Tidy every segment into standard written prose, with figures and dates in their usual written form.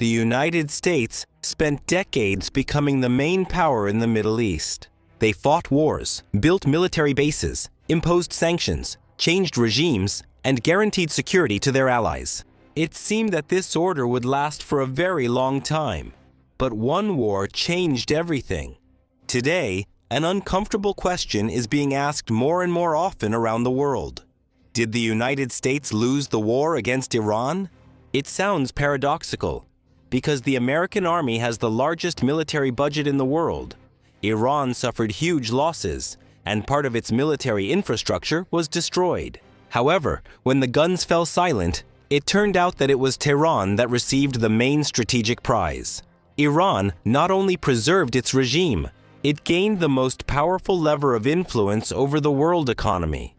The United States spent decades becoming the main power in the Middle East. They fought wars, built military bases, imposed sanctions, changed regimes, and guaranteed security to their allies. It seemed that this order would last for a very long time. But one war changed everything. Today, an uncomfortable question is being asked more and more often around the world. Did the United States lose the war against Iran? It sounds paradoxical, because the American army has the largest military budget in the world. Iran suffered huge losses, and part of its military infrastructure was destroyed. However, when the guns fell silent, it turned out that it was Tehran that received the main strategic prize. Iran not only preserved its regime, it gained the most powerful lever of influence over the world economy.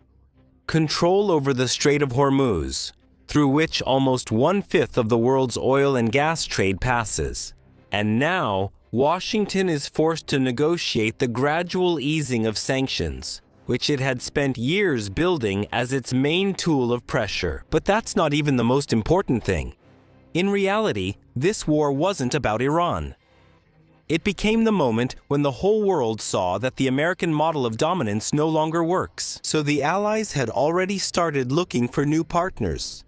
Control over the Strait of Hormuz, through which almost 1/5 of the world's oil and gas trade passes. And now, Washington is forced to negotiate the gradual easing of sanctions, which it had spent years building as its main tool of pressure. But that's not even the most important thing. In reality, this war wasn't about Iran. It became the moment when the whole world saw that the American model of dominance no longer works. So the Allies had already started looking for new partners.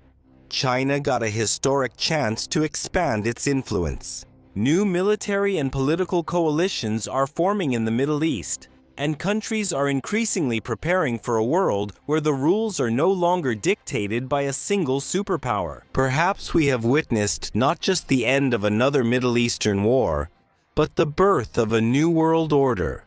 China got a historic chance to expand its influence. New military and political coalitions are forming in the Middle East, and countries are increasingly preparing for a world where the rules are no longer dictated by a single superpower. Perhaps we have witnessed not just the end of another Middle Eastern war, but the birth of a new world order.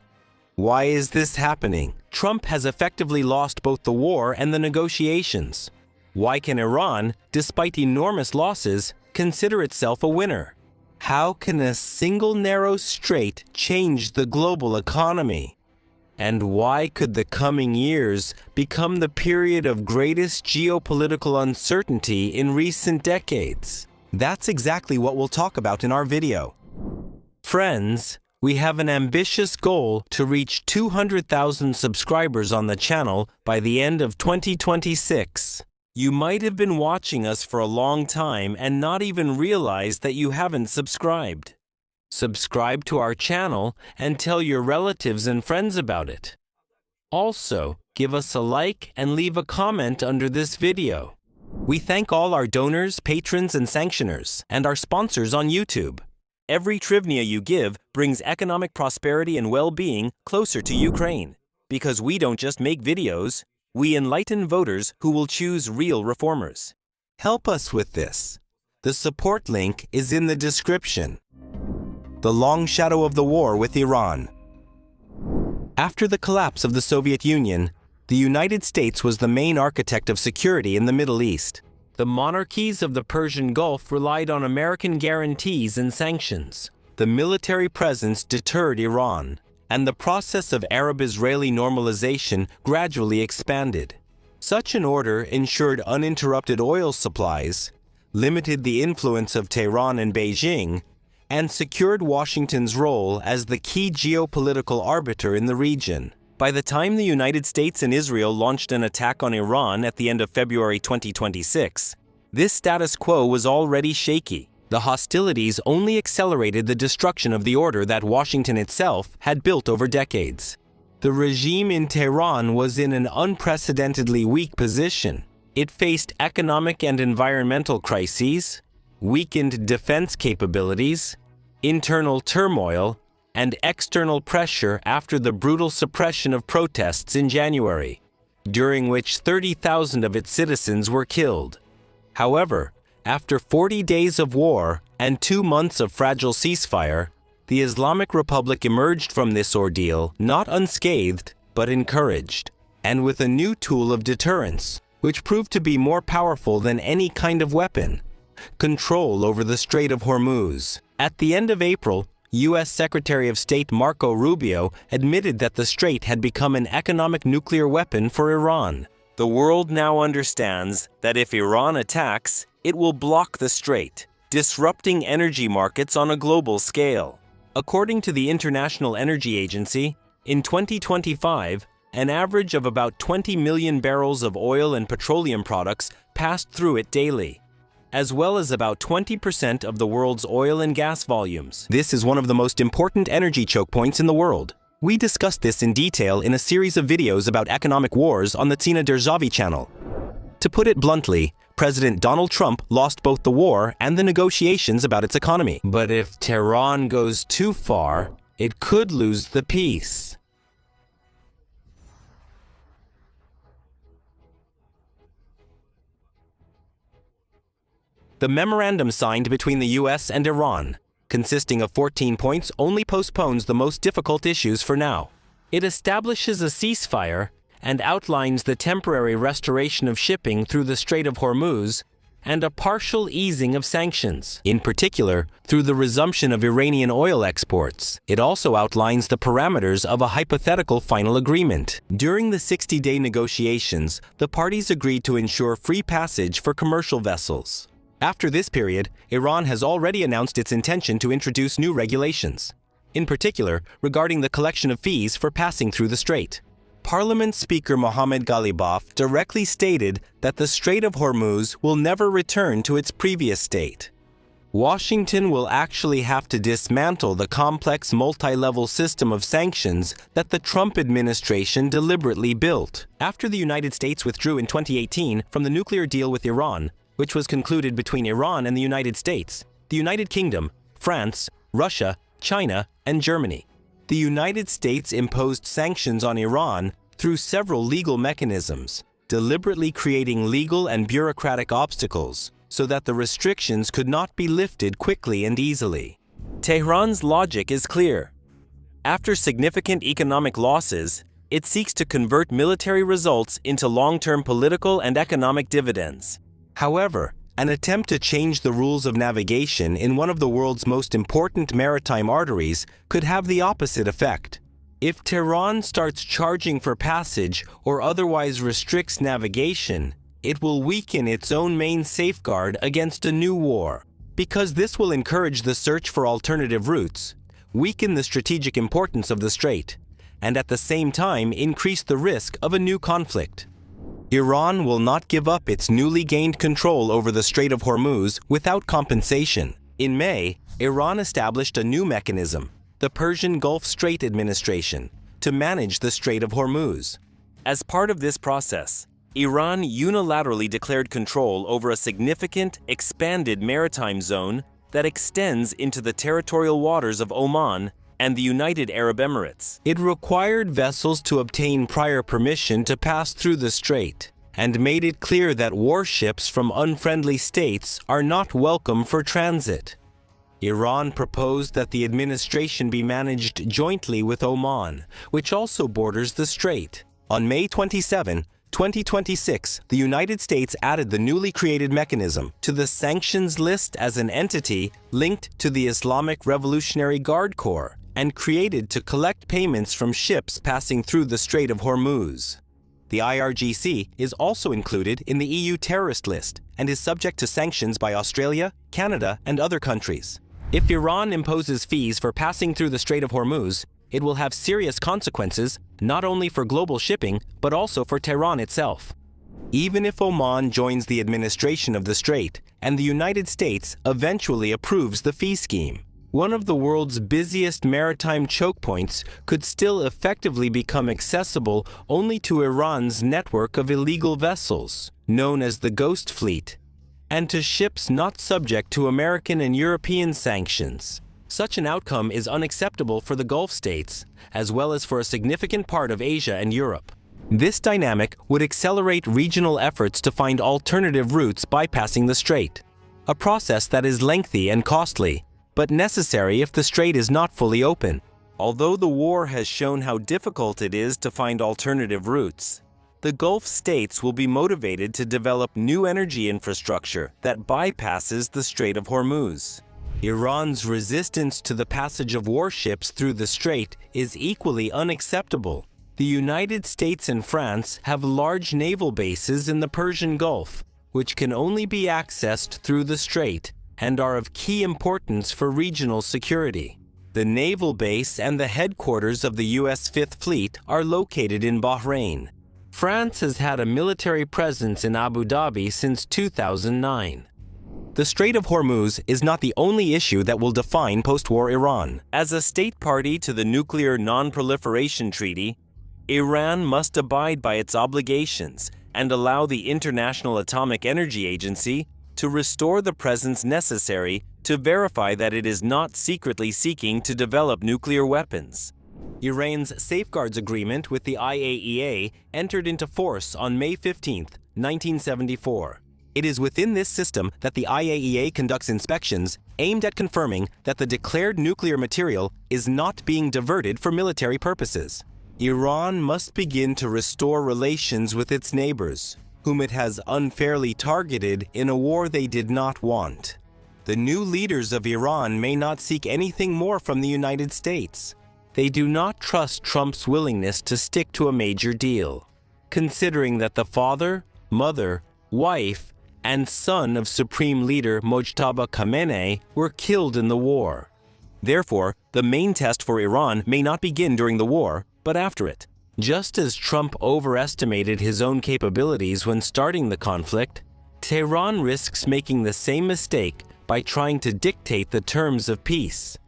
Why is this happening? Trump has effectively lost both the war and the negotiations. Why can Iran, despite enormous losses, consider itself a winner? How can a single narrow strait change the global economy? And why could the coming years become the period of greatest geopolitical uncertainty in recent decades? That's exactly what we'll talk about in our video. Friends, we have an ambitious goal to reach 200,000 subscribers on the channel by the end of 2026. You might have been watching us for a long time and not even realize that you haven't subscribed. Subscribe to our channel and tell your relatives and friends about it. Also, give us a like and leave a comment under this video. We thank all our donors, patrons, and sanctioners, and our sponsors on YouTube. Every hryvnia you give brings economic prosperity and well-being closer to Ukraine. Because we don't just make videos, we enlighten voters who will choose real reformers. Help us with this. The support link is in the description. The long shadow of the war with Iran. After the collapse of the Soviet Union, the United States was the main architect of security in the Middle East. The monarchies of the Persian Gulf relied on American guarantees and sanctions. The military presence deterred Iran, and the process of Arab-Israeli normalization gradually expanded. Such an order ensured uninterrupted oil supplies, limited the influence of Tehran and Beijing, and secured Washington's role as the key geopolitical arbiter in the region. By the time the United States and Israel launched an attack on Iran at the end of February 2026, this status quo was already shaky. The hostilities only accelerated the destruction of the order that Washington itself had built over decades. The regime in Tehran was in an unprecedentedly weak position. It faced economic and environmental crises, weakened defense capabilities, internal turmoil, and external pressure after the brutal suppression of protests in January, during which 30,000 of its citizens were killed. However, after 40 days of war and 2 months of fragile ceasefire, the Islamic Republic emerged from this ordeal not unscathed, but encouraged, and with a new tool of deterrence, which proved to be more powerful than any kind of weapon: control over the Strait of Hormuz. At the end of April, U.S. Secretary of State Marco Rubio admitted that the strait had become an economic nuclear weapon for Iran. The world now understands that if Iran attacks, it will block the strait, disrupting energy markets on a global scale. According to the International Energy Agency, in 2025, an average of about 20 million barrels of oil and petroleum products passed through it daily. as well as about 20% of the world's oil and gas volumes. This is one of the most important energy choke points in the world. We discussed this in detail in a series of videos about economic wars on the Tina Derzavi channel. To put it bluntly, President Donald Trump lost both the war and the negotiations about its economy. But if Tehran goes too far, it could lose the peace. The memorandum signed between the US and Iran, consisting of 14 points, only postpones the most difficult issues for now. It establishes a ceasefire and outlines the temporary restoration of shipping through the Strait of Hormuz and a partial easing of sanctions, in particular through the resumption of Iranian oil exports. It also outlines the parameters of a hypothetical final agreement. During the 60-day negotiations, the parties agreed to ensure free passage for commercial vessels. After this period, Iran has already announced its intention to introduce new regulations, in particular regarding the collection of fees for passing through the strait. Parliament Speaker Mohammad Ghalibaf directly stated that the Strait of Hormuz will never return to its previous state. Washington will actually have to dismantle the complex multi-level system of sanctions that the Trump administration deliberately built. After the United States withdrew in 2018 from the nuclear deal with Iran, which was concluded between Iran and the United States, the United Kingdom, France, Russia, China, and Germany. The United States imposed sanctions on Iran through several legal mechanisms, deliberately creating legal and bureaucratic obstacles so that the restrictions could not be lifted quickly and easily. Tehran's logic is clear. After significant economic losses, it seeks to convert military results into long-term political and economic dividends. However, an attempt to change the rules of navigation in one of the world's most important maritime arteries could have the opposite effect. If Tehran starts charging for passage or otherwise restricts navigation, it will weaken its own main safeguard against a new war, because this will encourage the search for alternative routes, weaken the strategic importance of the strait, and at the same time increase the risk of a new conflict. Iran will not give up its newly gained control over the Strait of Hormuz without compensation. In May, Iran established a new mechanism, the Persian Gulf Strait Administration, to manage the Strait of Hormuz. As part of this process, Iran unilaterally declared control over a significant, expanded maritime zone that extends into the territorial waters of Oman and the United Arab Emirates. It required vessels to obtain prior permission to pass through the strait, and made it clear that warships from unfriendly states are not welcome for transit. Iran proposed that the administration be managed jointly with Oman, which also borders the strait. On May 27, 2026, the United States added the newly created mechanism to the sanctions list as an entity linked to the Islamic Revolutionary Guard Corps and created to collect payments from ships passing through the Strait of Hormuz. The IRGC is also included in the EU terrorist list and is subject to sanctions by Australia, Canada, and other countries. If Iran imposes fees for passing through the Strait of Hormuz, it will have serious consequences not only for global shipping, but also for Tehran itself. Even if Oman joins the administration of the strait and the United States eventually approves the fee scheme, one of the world's busiest maritime choke points could still effectively become accessible only to Iran's network of illegal vessels, known as the Ghost Fleet, and to ships not subject to American and European sanctions. Such an outcome is unacceptable for the Gulf states, as well as for a significant part of Asia and Europe. This dynamic would accelerate regional efforts to find alternative routes bypassing the strait, a process that is lengthy and costly, but necessary if the strait is not fully open. Although the war has shown how difficult it is to find alternative routes, the Gulf states will be motivated to develop new energy infrastructure that bypasses the Strait of Hormuz. Iran's resistance to the passage of warships through the strait is equally unacceptable. The United States and France have large naval bases in the Persian Gulf, which can only be accessed through the strait and are of key importance for regional security. The naval base and the headquarters of the U.S. Fifth Fleet are located in Bahrain. France has had a military presence in Abu Dhabi since 2009. The Strait of Hormuz is not the only issue that will define post-war Iran. As a state party to the Nuclear Non-Proliferation Treaty, Iran must abide by its obligations and allow the International Atomic Energy Agency to restore the presence necessary to verify that it is not secretly seeking to develop nuclear weapons. Iran's Safeguards Agreement with the IAEA entered into force on May 15, 1974. It is within this system that the IAEA conducts inspections aimed at confirming that the declared nuclear material is not being diverted for military purposes. Iran must begin to restore relations with its neighbors, whom it has unfairly targeted in a war they did not want. The new leaders of Iran may not seek anything more from the United States. They do not trust Trump's willingness to stick to a major deal, considering that the father, mother, wife, and son of Supreme Leader Mojtaba Khamenei were killed in the war. Therefore, the main test for Iran may not begin during the war, but after it. Just as Trump overestimated his own capabilities when starting the conflict, Tehran risks making the same mistake by trying to dictate the terms of peace.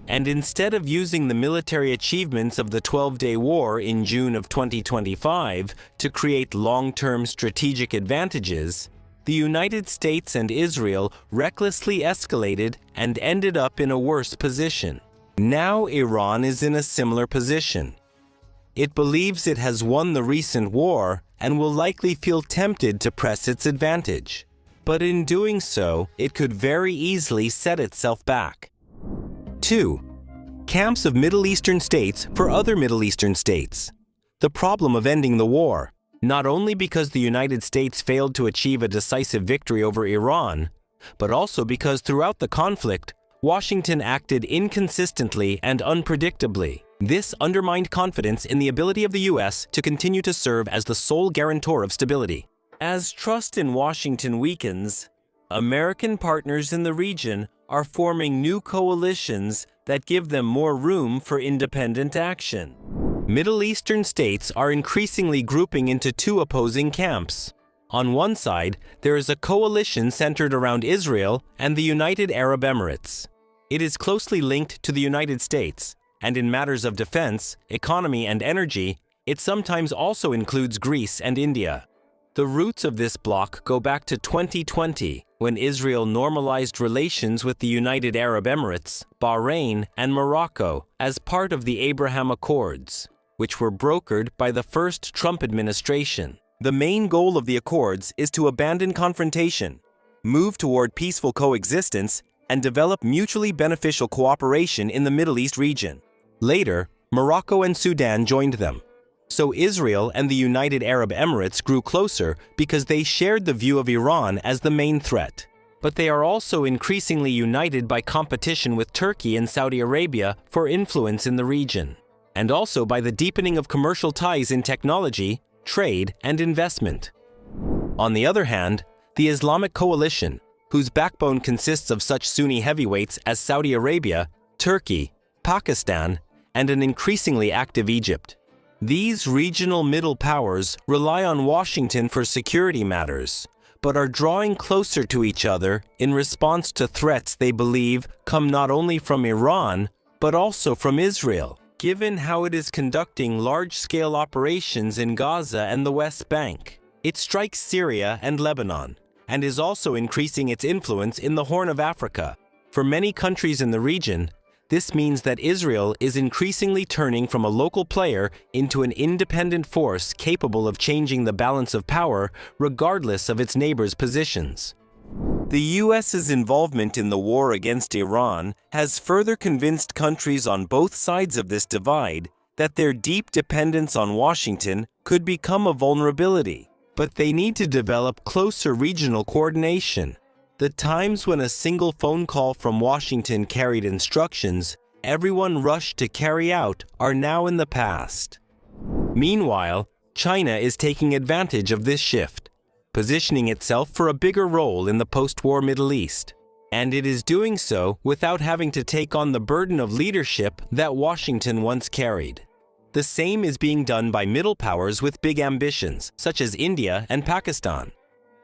And instead of using the military achievements of the 12-day war in June of 2025 to create long-term strategic advantages, the United States and Israel recklessly escalated and ended up in a worse position. Now Iran is in a similar position. It believes it has won the recent war and will likely feel tempted to press its advantage. But in doing so, it could very easily set itself back. 2. Camps of Middle Eastern states for other Middle Eastern states. The problem of ending the war, not only because the United States failed to achieve a decisive victory over Iran, but also because throughout the conflict, Washington acted inconsistently and unpredictably. This undermined confidence in the ability of the U.S. to continue to serve as the sole guarantor of stability. As trust in Washington weakens, American partners in the region are forming new coalitions that give them more room for independent action. Middle Eastern states are increasingly grouping into two opposing camps. On one side, there is a coalition centered around Israel and the United Arab Emirates. It is closely linked to the United States, and in matters of defense, economy, and energy, it sometimes also includes Greece and India. The roots of this bloc go back to 2020, when Israel normalized relations with the United Arab Emirates, Bahrain, and Morocco as part of the Abraham Accords, which were brokered by the first Trump administration. The main goal of the Accords is to abandon confrontation, move toward peaceful coexistence, and develop mutually beneficial cooperation in the Middle East region. Later, Morocco and Sudan joined them. So Israel and the United Arab Emirates grew closer because they shared the view of Iran as the main threat. But they are also increasingly united by competition with Turkey and Saudi Arabia for influence in the region, and also by the deepening of commercial ties in technology, trade, and investment. On the other hand, the Islamic coalition, whose backbone consists of such Sunni heavyweights as Saudi Arabia, Turkey, Pakistan, and an increasingly active Egypt. These regional middle powers rely on Washington for security matters, but are drawing closer to each other in response to threats they believe come not only from Iran, but also from Israel, given how it is conducting large-scale operations in Gaza and the West Bank. It strikes Syria and Lebanon, and is also increasing its influence in the Horn of Africa. For many countries in the region, this means that Israel is increasingly turning from a local player into an independent force capable of changing the balance of power regardless of its neighbors' positions. The U.S.'s involvement in the war against Iran has further convinced countries on both sides of this divide that their deep dependence on Washington could become a vulnerability, but they need to develop closer regional coordination. The times when a single phone call from Washington carried instructions everyone rushed to carry out are now in the past. Meanwhile, China is taking advantage of this shift, positioning itself for a bigger role in the post-war Middle East. And it is doing so without having to take on the burden of leadership that Washington once carried. The same is being done by middle powers with big ambitions, such as India and Pakistan.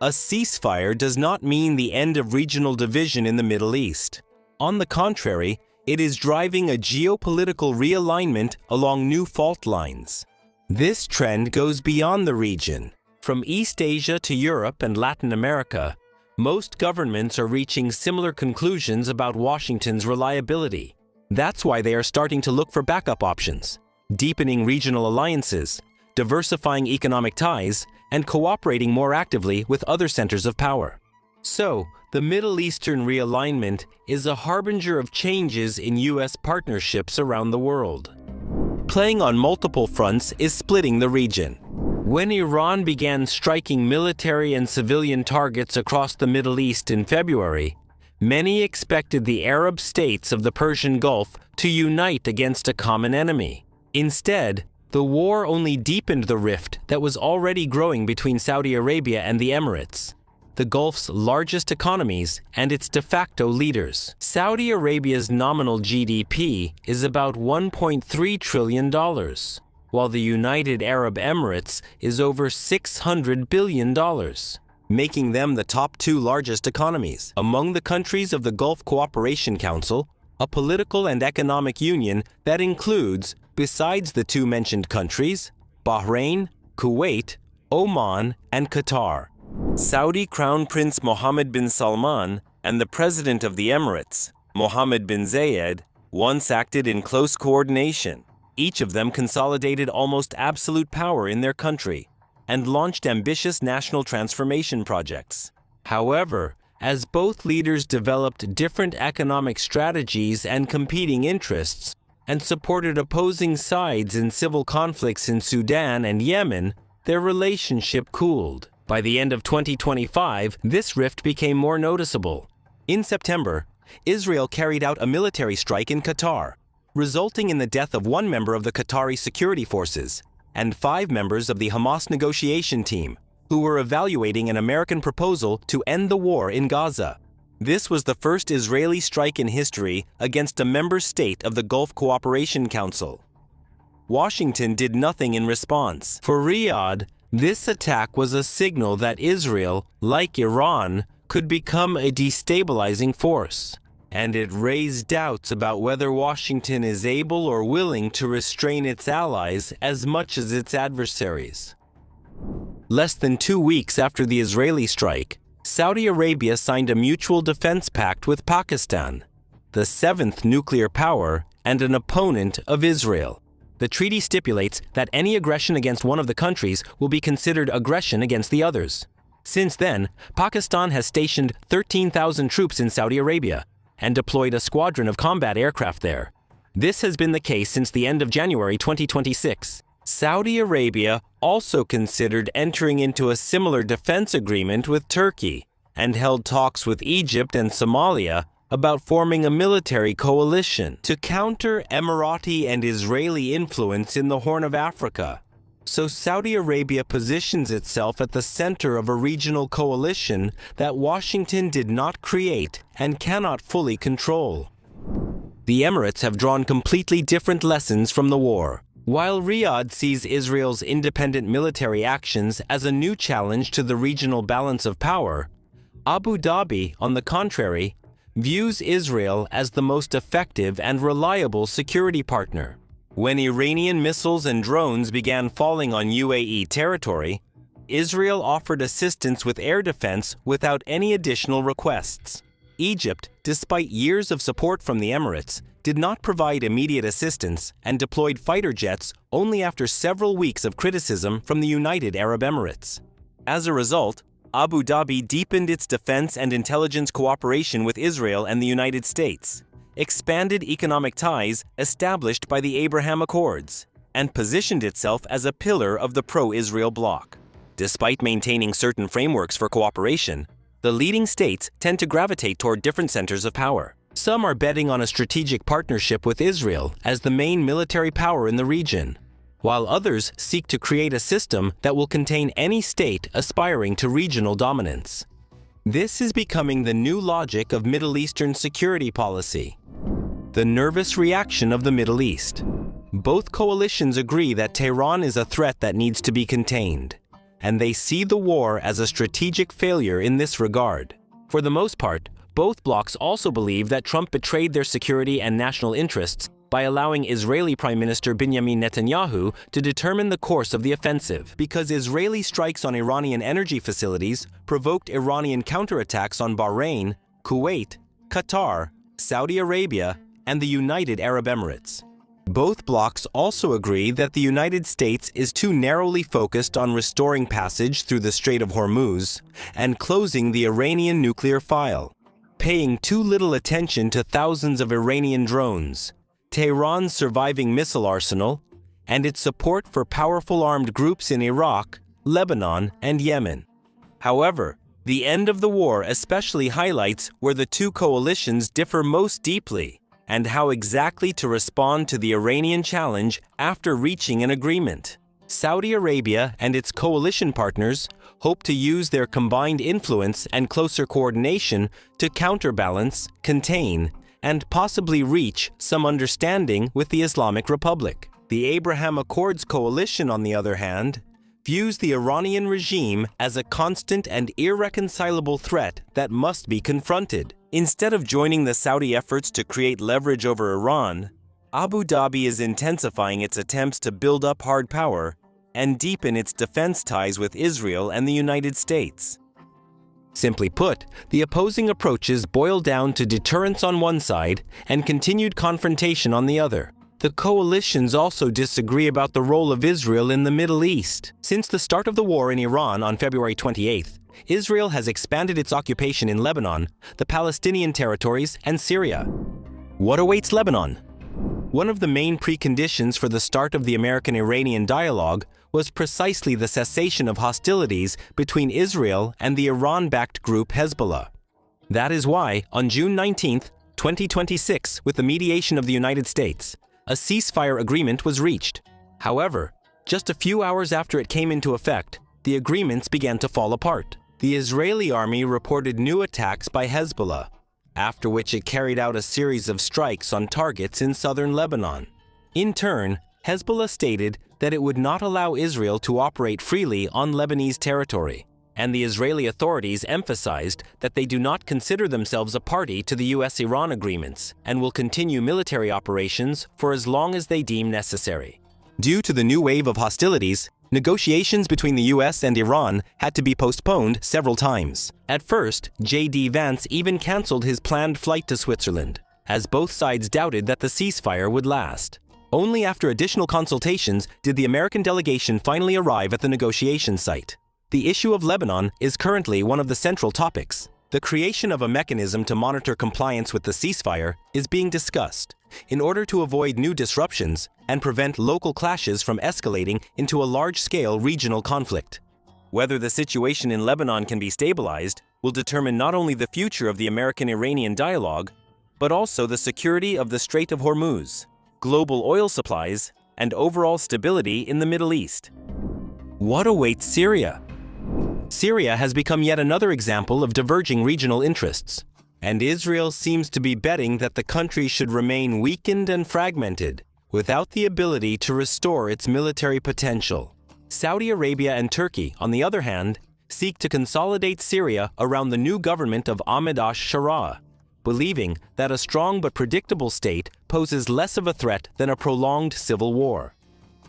A ceasefire does not mean the end of regional division in the Middle East. On the contrary, it is driving a geopolitical realignment along new fault lines. This trend goes beyond the region. From East Asia to Europe and Latin America, most governments are reaching similar conclusions about Washington's reliability. That's why they are starting to look for backup options, deepening regional alliances, diversifying economic ties, and cooperating more actively with other centers of power. So, the Middle Eastern realignment is a harbinger of changes in U.S. partnerships around the world. Playing on multiple fronts is splitting the region. When Iran began striking military and civilian targets across the Middle East in February, many expected the Arab states of the Persian Gulf to unite against a common enemy. Instead, the war only deepened the rift that was already growing between Saudi Arabia and the Emirates, the Gulf's largest economies and its de facto leaders. Saudi Arabia's nominal GDP is about $1.3 trillion, while the United Arab Emirates is over $600 billion, making them the top two largest economies. Among the countries of the Gulf Cooperation Council, a political and economic union that includes, besides the two mentioned countries, Bahrain, Kuwait, Oman, and Qatar. Saudi Crown Prince Mohammed bin Salman and the President of the Emirates, Mohammed bin Zayed, once acted in close coordination. Each of them consolidated almost absolute power in their country and launched ambitious national transformation projects. However, as both leaders developed different economic strategies and competing interests, and supported opposing sides in civil conflicts in Sudan and Yemen, their relationship cooled. By the end of 2025, this rift became more noticeable. In September, Israel carried out a military strike in Qatar, resulting in the death of one member of the Qatari security forces and 5 members of the Hamas negotiation team, who were evaluating an American proposal to end the war in Gaza. This was the first Israeli strike in history against a member state of the Gulf Cooperation Council. Washington did nothing in response. For Riyadh, this attack was a signal that Israel, like Iran, could become a destabilizing force, and it raised doubts about whether Washington is able or willing to restrain its allies as much as its adversaries. Less than 2 weeks after the Israeli strike, Saudi Arabia signed a mutual defense pact with Pakistan, the 7th nuclear power and an opponent of Israel. The treaty stipulates that any aggression against one of the countries will be considered aggression against the others. Since then, Pakistan has stationed 13,000 troops in Saudi Arabia and deployed a squadron of combat aircraft there. This has been the case since the end of January 2026. Saudi Arabia also considered entering into a similar defense agreement with Turkey and held talks with Egypt and Somalia about forming a military coalition to counter Emirati and Israeli influence in the Horn of Africa. So Saudi Arabia positions itself at the center of a regional coalition that Washington did not create and cannot fully control. The Emirates have drawn completely different lessons from the war. While Riyadh sees Israel's independent military actions as a new challenge to the regional balance of power, Abu Dhabi, on the contrary, views Israel as the most effective and reliable security partner. When Iranian missiles and drones began falling on UAE territory, Israel offered assistance with air defense without any additional requests. Egypt, despite years of support from the Emirates, did not provide immediate assistance and deployed fighter jets only after several weeks of criticism from the United Arab Emirates. As a result, Abu Dhabi deepened its defense and intelligence cooperation with Israel and the United States, expanded economic ties established by the Abraham Accords, and positioned itself as a pillar of the pro-Israel bloc. Despite maintaining certain frameworks for cooperation, the leading states tend to gravitate toward different centers of power. Some are betting on a strategic partnership with Israel as the main military power in the region, while others seek to create a system that will contain any state aspiring to regional dominance. This is becoming the new logic of Middle Eastern security policy. The nervous reaction of the Middle East. Both coalitions agree that Tehran is a threat that needs to be contained. and they see the war as a strategic failure in this regard. For the most part, both blocs also believe that Trump betrayed their security and national interests by allowing Israeli Prime Minister Benjamin Netanyahu to determine the course of the offensive, because Israeli strikes on Iranian energy facilities provoked Iranian counterattacks on Bahrain, Kuwait, Qatar, Saudi Arabia, and the United Arab Emirates. Both blocs also agree that the United States is too narrowly focused on restoring passage through the Strait of Hormuz and closing the Iranian nuclear file, paying too little attention to thousands of Iranian drones, Tehran's surviving missile arsenal, and its support for powerful armed groups in Iraq, Lebanon, and Yemen. However, the end of the war especially highlights where the two coalitions differ most deeply and how exactly to respond to the Iranian challenge after reaching an agreement. Saudi Arabia and its coalition partners hope to use their combined influence and closer coordination to counterbalance, contain, and possibly reach some understanding with the Islamic Republic. The Abraham Accords coalition, on the other hand, views the Iranian regime as a constant and irreconcilable threat that must be confronted. Instead of joining the Saudi efforts to create leverage over Iran, Abu Dhabi is intensifying its attempts to build up hard power and deepen its defense ties with Israel and the United States. Simply put, the opposing approaches boil down to deterrence on one side and continued confrontation on the other. The coalitions also disagree about the role of Israel in the Middle East. Since the start of the war in Iran on February 28th, Israel has expanded its occupation in Lebanon, the Palestinian territories, and Syria. What awaits Lebanon? One of the main preconditions for the start of the American-Iranian dialogue was precisely the cessation of hostilities between Israel and the Iran-backed group Hezbollah. That is why, on June 19, 2026, with the mediation of the United States, a ceasefire agreement was reached. However, just a few hours after it came into effect, the agreements began to fall apart. The Israeli army reported new attacks by Hezbollah, after which it carried out a series of strikes on targets in southern Lebanon. In turn, Hezbollah stated that it would not allow Israel to operate freely on Lebanese territory, and the Israeli authorities emphasized that they do not consider themselves a party to the US-Iran agreements and will continue military operations for as long as they deem necessary. Due to the new wave of hostilities, negotiations between the US and Iran had to be postponed several times. At first, J.D. Vance even canceled his planned flight to Switzerland, as both sides doubted that the ceasefire would last. Only after additional consultations did the American delegation finally arrive at the negotiation site. The issue of Lebanon is currently one of the central topics. The creation of a mechanism to monitor compliance with the ceasefire is being discussed in order to avoid new disruptions and prevent local clashes from escalating into a large-scale regional conflict. Whether the situation in Lebanon can be stabilized will determine not only the future of the American-Iranian dialogue, but also the security of the Strait of Hormuz, global oil supplies, and overall stability in the Middle East. What awaits Syria? Syria has become yet another example of diverging regional interests, and Israel seems to be betting that the country should remain weakened and fragmented, without the ability to restore its military potential. Saudi Arabia and Turkey, on the other hand, seek to consolidate Syria around the new government of Ahmed al-Sharaa, believing that a strong but predictable state poses less of a threat than a prolonged civil war.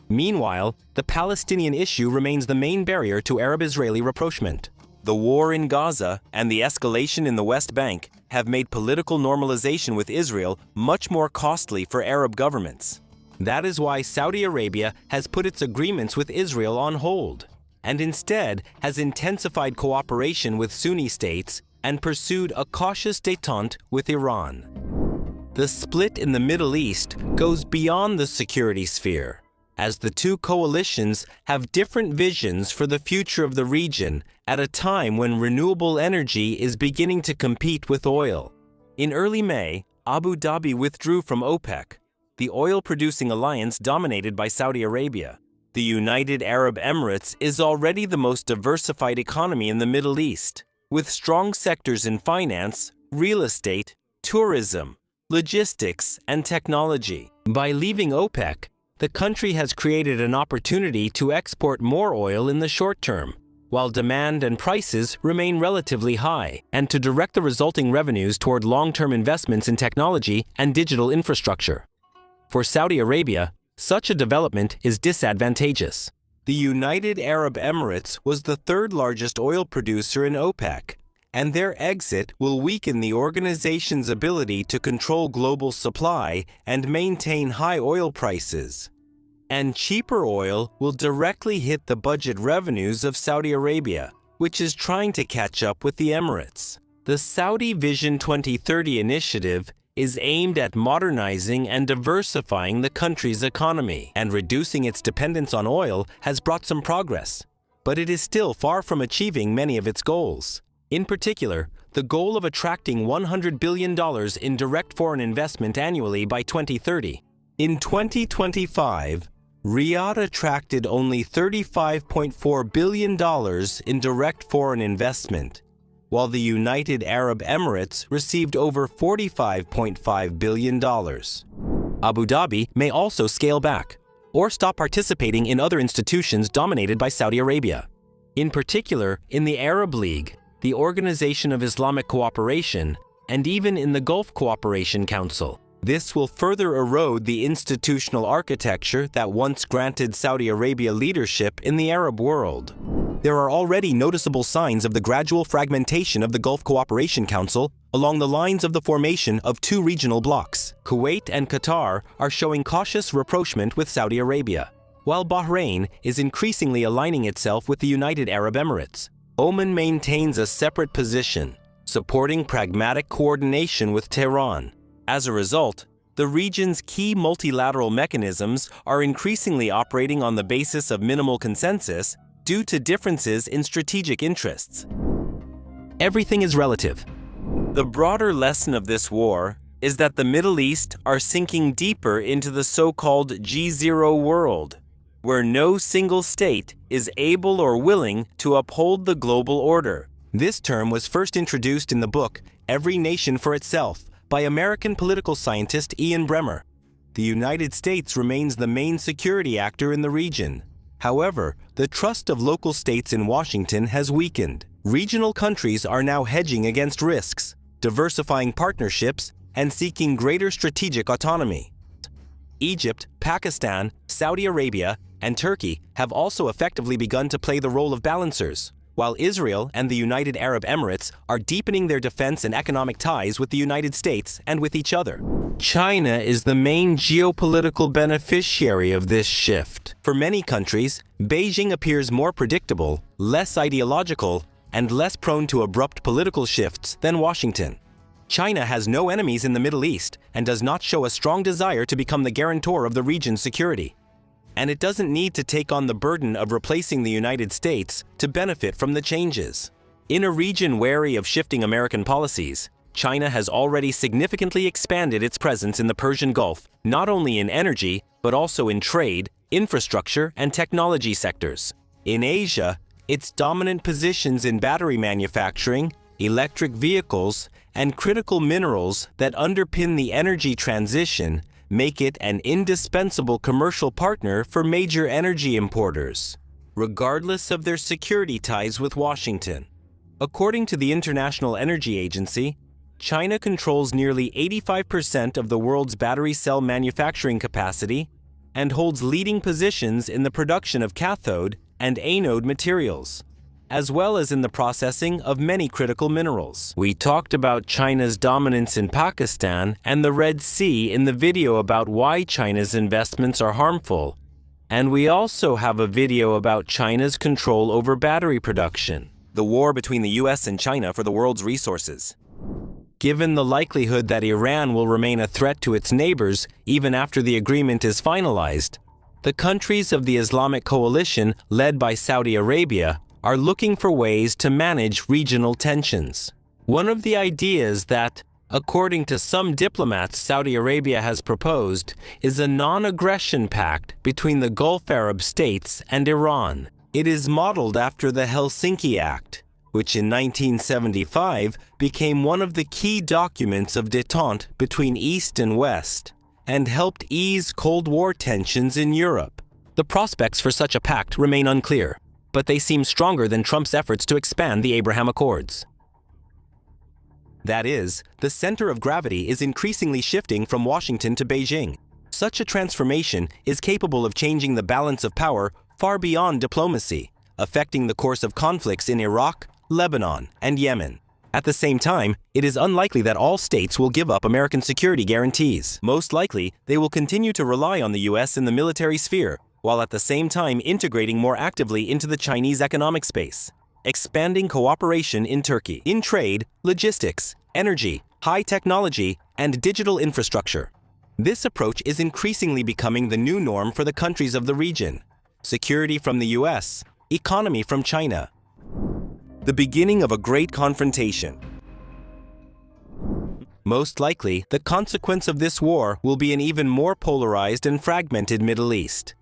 Meanwhile, the Palestinian issue remains the main barrier to Arab-Israeli rapprochement. The war in Gaza and the escalation in the West Bank have made political normalization with Israel much more costly for Arab governments. That is why Saudi Arabia has put its agreements with Israel on hold, and instead has intensified cooperation with Sunni states and pursued a cautious détente with Iran. The split in the Middle East goes beyond the security sphere, as the two coalitions have different visions for the future of the region at a time when renewable energy is beginning to compete with oil. In early May, Abu Dhabi withdrew from OPEC, the oil-producing alliance dominated by Saudi Arabia. The United Arab Emirates is already the most diversified economy in the Middle East, with strong sectors in finance, real estate, tourism, logistics, and technology. By leaving OPEC, the country has created an opportunity to export more oil in the short term, while demand and prices remain relatively high, and to direct the resulting revenues toward long-term investments in technology and digital infrastructure. For Saudi Arabia, such a development is disadvantageous. The United Arab Emirates was the third largest oil producer in OPEC, and their exit will weaken the organization's ability to control global supply and maintain high oil prices. And cheaper oil will directly hit the budget revenues of Saudi Arabia, which is trying to catch up with the Emirates. The Saudi Vision 2030 initiative is aimed at modernizing and diversifying the country's economy, and reducing its dependence on oil has brought some progress, but it is still far from achieving many of its goals. In particular, the goal of attracting $100 billion in direct foreign investment annually by 2030. In 2025, Riyadh attracted only $35.4 billion in direct foreign investment, while the United Arab Emirates received over $45.5 billion. Abu Dhabi may also scale back, or stop participating in other institutions dominated by Saudi Arabia. In particular, in the Arab League, the Organization of Islamic Cooperation, and even in the Gulf Cooperation Council. This will further erode the institutional architecture that once granted Saudi Arabia leadership in the Arab world. There are already noticeable signs of the gradual fragmentation of the Gulf Cooperation Council along the lines of the formation of two regional blocs. Kuwait and Qatar are showing cautious rapprochement with Saudi Arabia, while Bahrain is increasingly aligning itself with the United Arab Emirates. Oman maintains a separate position, supporting pragmatic coordination with Tehran. As a result, the region's key multilateral mechanisms are increasingly operating on the basis of minimal consensus due to differences in strategic interests. Everything is relative. The broader lesson of this war is that the Middle East are sinking deeper into the so-called G0 world, where no single state is able or willing to uphold the global order. This term was first introduced in the book Every Nation for Itself by American political scientist Ian Bremmer. The United States remains the main security actor in the region. However, the trust of local states in Washington has weakened. Regional countries are now hedging against risks, diversifying partnerships, and seeking greater strategic autonomy. Egypt, Pakistan, Saudi Arabia, and Turkey have also effectively begun to play the role of balancers, while Israel and the United Arab Emirates are deepening their defense and economic ties with the United States and with each other. China is the main geopolitical beneficiary of this shift. For many countries, Beijing appears more predictable, less ideological, and less prone to abrupt political shifts than Washington. China has no enemies in the Middle East and does not show a strong desire to become the guarantor of the region's security. And it doesn't need to take on the burden of replacing the United States to benefit from the changes. In a region wary of shifting American policies, China has already significantly expanded its presence in the Persian Gulf, not only in energy, but also in trade, infrastructure, and technology sectors. In Asia, its dominant positions in battery manufacturing, electric vehicles, and critical minerals that underpin the energy transition make it an indispensable commercial partner for major energy importers, regardless of their security ties with Washington. According to the International Energy Agency, China controls nearly 85% of the world's battery cell manufacturing capacity and holds leading positions in the production of cathode and anode materials, as well as in the processing of many critical minerals. We talked about China's dominance in Pakistan and the Red Sea in the video about why China's investments are harmful, and we also have a video about China's control over battery production, the war between the US and China for the world's resources. Given the likelihood that Iran will remain a threat to its neighbors even after the agreement is finalized, the countries of the Islamic coalition led by Saudi Arabia are looking for ways to manage regional tensions. One of the ideas that, according to some diplomats, Saudi Arabia has proposed is a non-aggression pact between the Gulf Arab states and Iran. It is modeled after the Helsinki Act, which in 1975 became one of the key documents of détente between East and West and helped ease Cold War tensions in Europe. The prospects for such a pact remain unclear. but they seem stronger than Trump's efforts to expand the Abraham Accords. That is, the center of gravity is increasingly shifting from Washington to Beijing. Such a transformation is capable of changing the balance of power far beyond diplomacy, affecting the course of conflicts in Iraq, Lebanon, and Yemen. At the same time, it is unlikely that all states will give up American security guarantees. Most likely, they will continue to rely on the U.S. in the military sphere, while at the same time integrating more actively into the Chinese economic space. Expanding cooperation in Turkey, in trade, logistics, energy, high technology, and digital infrastructure. This approach is increasingly becoming the new norm for the countries of the region. Security from the U.S., economy from China. The beginning of a great confrontation. Most likely, the consequence of this war will be an even more polarized and fragmented Middle East.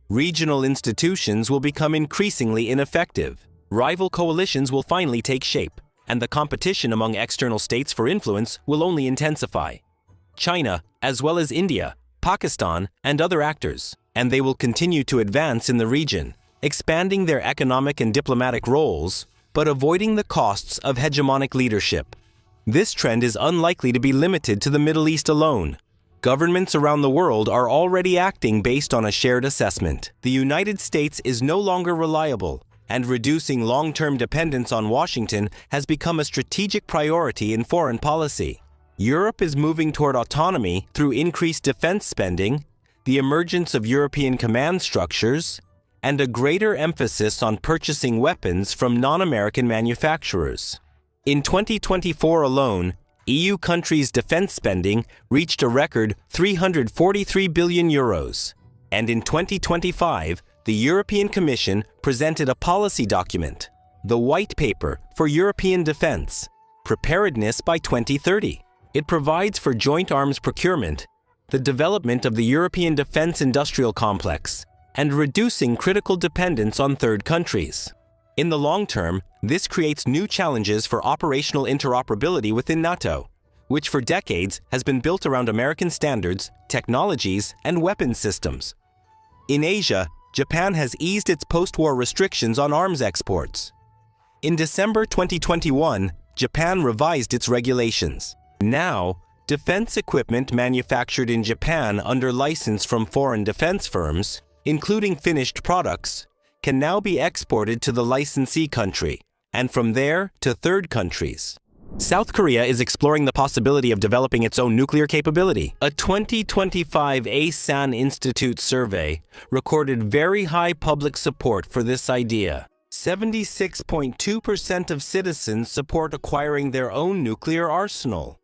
Regional institutions will become increasingly ineffective. Rival coalitions will finally take shape, and the competition among external states for influence will only intensify. China, as well as India, Pakistan, and other actors, and they will continue to advance in the region, expanding their economic and diplomatic roles, but avoiding the costs of hegemonic leadership. This trend is unlikely to be limited to the Middle East alone. Governments around the world are already acting based on a shared assessment. The United States is no longer reliable, and reducing long-term dependence on Washington has become a strategic priority in foreign policy. Europe is moving toward autonomy through increased defense spending, the emergence of European command structures, and a greater emphasis on purchasing weapons from non-American manufacturers. In 2024 alone, EU countries' defense spending reached a record €343 billion. And in 2025, the European Commission presented a policy document, the White Paper for European Defense, Preparedness by 2030. It provides for joint arms procurement, the development of the European defense industrial complex, and reducing critical dependence on third countries. In the long term, this creates new challenges for operational interoperability within NATO, which for decades has been built around American standards, technologies, and weapons systems. In Asia, Japan has eased its post-war restrictions on arms exports. In December 2021, Japan revised its regulations. Now, defense equipment manufactured in Japan under license from foreign defense firms, including finished products, can now be exported to the licensee country, and from there to third countries. South Korea is exploring the possibility of developing its own nuclear capability. A 2025 Asan Institute survey recorded very high public support for this idea. 76.2% of citizens support acquiring their own nuclear arsenal.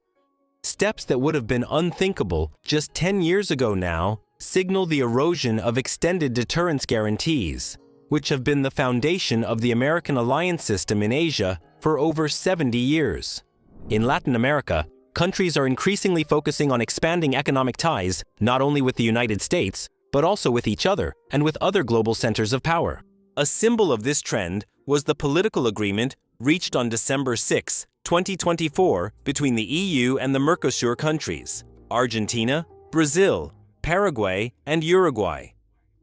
Steps that would have been unthinkable just 10 years ago now signal the erosion of extended deterrence guarantees, which have been the foundation of the American alliance system in Asia for over 70 years. In Latin America, countries are increasingly focusing on expanding economic ties not only with the United States, but also with each other and with other global centers of power. A symbol of this trend was the political agreement reached on December 6, 2024 between the EU and the Mercosur countries, Argentina, Brazil, Paraguay, and Uruguay,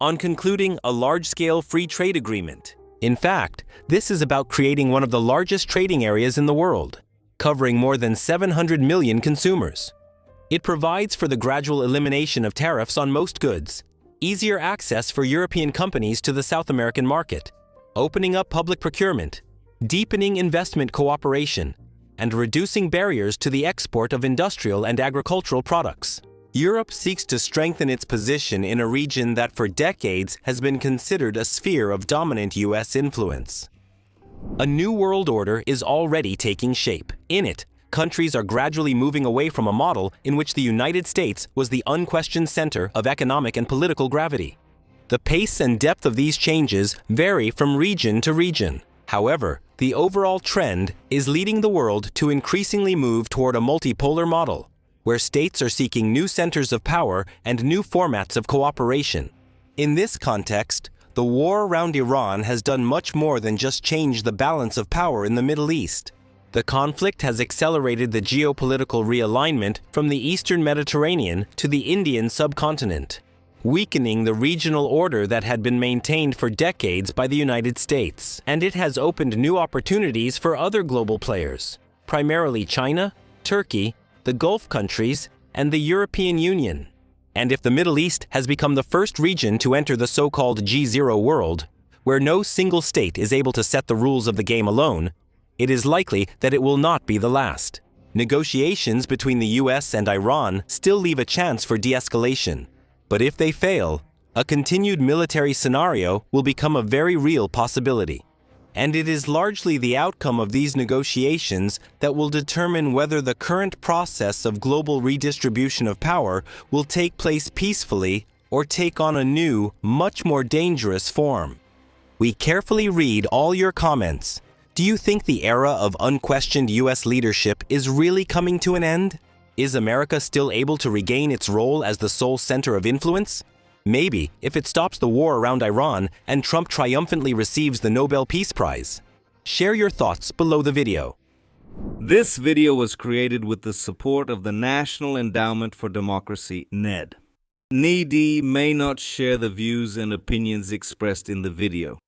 on concluding a large-scale free trade agreement. In fact, this is about creating one of the largest trading areas in the world, covering more than 700 million consumers. It provides for the gradual elimination of tariffs on most goods, easier access for European companies to the South American market, opening up public procurement, deepening investment cooperation, and reducing barriers to the export of industrial and agricultural products. Europe seeks to strengthen its position in a region that for decades has been considered a sphere of dominant U.S. influence. A new world order is already taking shape. In it, countries are gradually moving away from a model in which the United States was the unquestioned center of economic and political gravity. The pace and depth of these changes vary from region to region. However, the overall trend is leading the world to increasingly move toward a multipolar model, where states are seeking new centers of power and new formats of cooperation. In this context, the war around Iran has done much more than just change the balance of power in the Middle East. The conflict has accelerated the geopolitical realignment from the Eastern Mediterranean to the Indian subcontinent. weakening the regional order that had been maintained for decades by the United States. And it has opened new opportunities for other global players, primarily China, Turkey, the Gulf countries, and the European Union. And if the Middle East has become the first region to enter the so-called G0 world, where no single state is able to set the rules of the game alone, it is likely that it will not be the last. Negotiations between the US and Iran still leave a chance for de-escalation. But if they fail, a continued military scenario will become a very real possibility. And it is largely the outcome of these negotiations that will determine whether the current process of global redistribution of power will take place peacefully or take on a new, much more dangerous form. We carefully read all your comments. Do you think the era of unquestioned US leadership is really coming to an end? Is America still able to regain its role as the sole center of influence? Maybe if it stops the war around Iran and Trump triumphantly receives the Nobel Peace Prize. Share your thoughts below the video. This video was created with the support of the National Endowment for Democracy, NED. NED may not share the views and opinions expressed in the video.